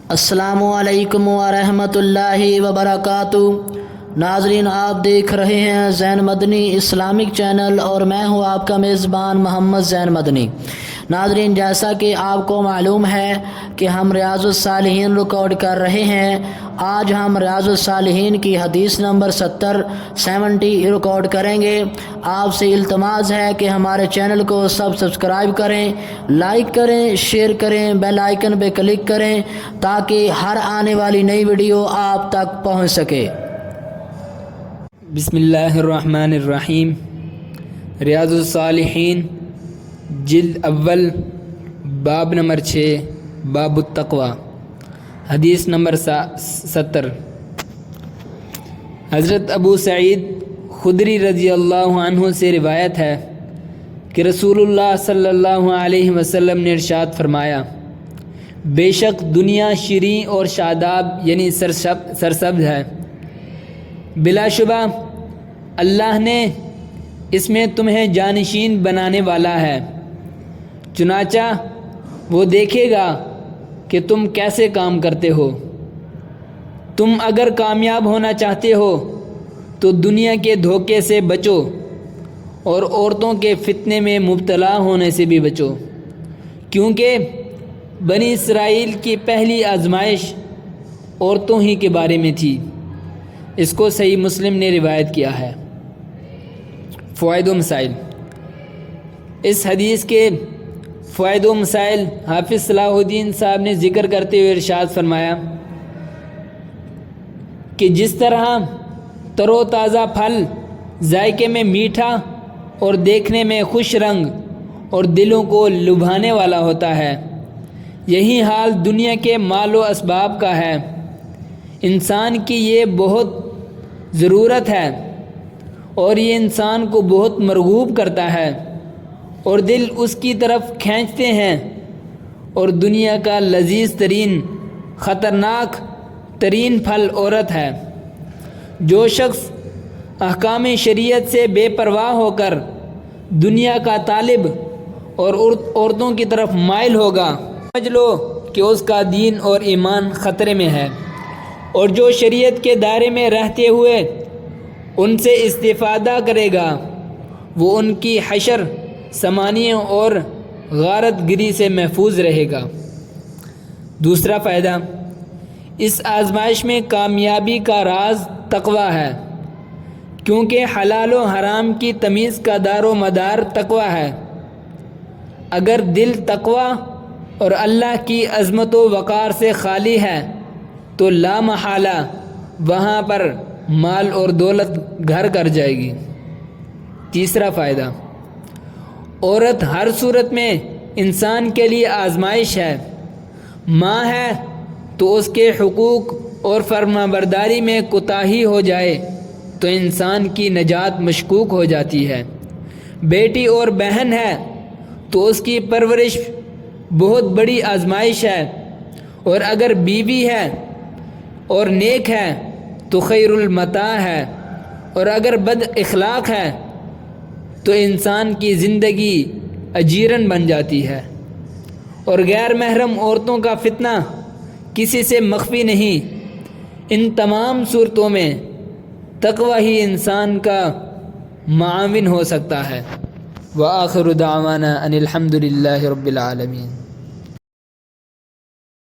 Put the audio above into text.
السلام علیکم ورحمۃ اللہ وبرکاتہ۔ ناظرین، آپ دیکھ رہے ہیں زین مدنی اسلامک چینل اور میں ہوں آپ کا میزبان محمد زین مدنی۔ ناظرین، جیسا کہ آپ کو معلوم ہے کہ ہم ریاض الصالحین ریکارڈ کر رہے ہیں۔ آج ہم ریاض الصالحین کی حدیث نمبر 70 ریکارڈ کریں گے۔ آپ سے التماس ہے کہ ہمارے چینل کو سبسکرائب کریں، لائک کریں، شیئر کریں، بیل آئیکن پہ کلک کریں تاکہ ہر آنے والی نئی ویڈیو آپ تک پہنچ سکے۔ بسم اللہ الرحمن الرحیم۔ ریاض الصالحین جلد اول، باب نمبر 6، باب التقوی، حدیث نمبر 70۔ حضرت ابو سعید خدری رضی اللہ عنہ سے روایت ہے کہ رسول اللہ صلی اللہ علیہ وسلم نے ارشاد فرمایا، بے شک دنیا شیریں اور شاداب یعنی سرسبز ہے، بلا شبہ اللہ نے اس میں تمہیں جانشین بنانے والا ہے، چنانچہ وہ دیکھے گا کہ تم کیسے کام کرتے ہو۔ تم اگر کامیاب ہونا چاہتے ہو تو دنیا کے دھوکے سے بچو اور عورتوں کے فتنے میں مبتلا ہونے سے بھی بچو، کیونکہ بنی اسرائیل کی پہلی آزمائش عورتوں ہی کے بارے میں تھی۔ اس کو صحیح مسلم نے روایت کیا ہے۔ فوائد و مسائل۔ اس حدیث کے فوائد و مسائل حافظ صلاح الدین صاحب نے ذکر کرتے ہوئے ارشاد فرمایا کہ جس طرح تر و تازہ پھل ذائقے میں میٹھا اور دیکھنے میں خوش رنگ اور دلوں کو لبھانے والا ہوتا ہے، یہی حال دنیا کے مال و اسباب کا ہے۔ انسان کی یہ بہت ضرورت ہے اور یہ انسان کو بہت مرغوب کرتا ہے اور دل اس کی طرف کھینچتے ہیں، اور دنیا کا لذیذ ترین خطرناک ترین پھل عورت ہے۔ جو شخص احکام شریعت سے بے پرواہ ہو کر دنیا کا طالب اور عورتوں کی طرف مائل ہوگا، سمجھ لو کہ اس کا دین اور ایمان خطرے میں ہے، اور جو شریعت کے دائرے میں رہتے ہوئے ان سے استفادہ کرے گا وہ ان کی حشر سمانیوں اور غارت گری سے محفوظ رہے گا۔ دوسرا فائدہ، اس آزمائش میں کامیابی کا راز تقوی ہے، کیونکہ حلال و حرام کی تمیز کا دار و مدار تقوی ہے۔ اگر دل تقوی اور اللہ کی عظمت و وقار سے خالی ہے تو لا محالہ وہاں پر مال اور دولت گھر کر جائے گی۔ تیسرا فائدہ، عورت ہر صورت میں انسان کے لیے آزمائش ہے۔ ماں ہے تو اس کے حقوق اور فرمانبرداری میں کوتاہی ہو جائے تو انسان کی نجات مشکوک ہو جاتی ہے۔ بیٹی اور بہن ہے تو اس کی پرورش بہت بڑی آزمائش ہے، اور اگر بیوی ہے اور نیک ہے تو خیر المتاع ہے، اور اگر بد اخلاق ہے تو انسان کی زندگی اجیرن بن جاتی ہے۔ اور غیر محرم عورتوں کا فتنہ کسی سے مخفی نہیں۔ ان تمام صورتوں میں تقوی ہی انسان کا معاون ہو سکتا ہے۔ وآخر دعوانا ان الحمد للہ رب العالمین۔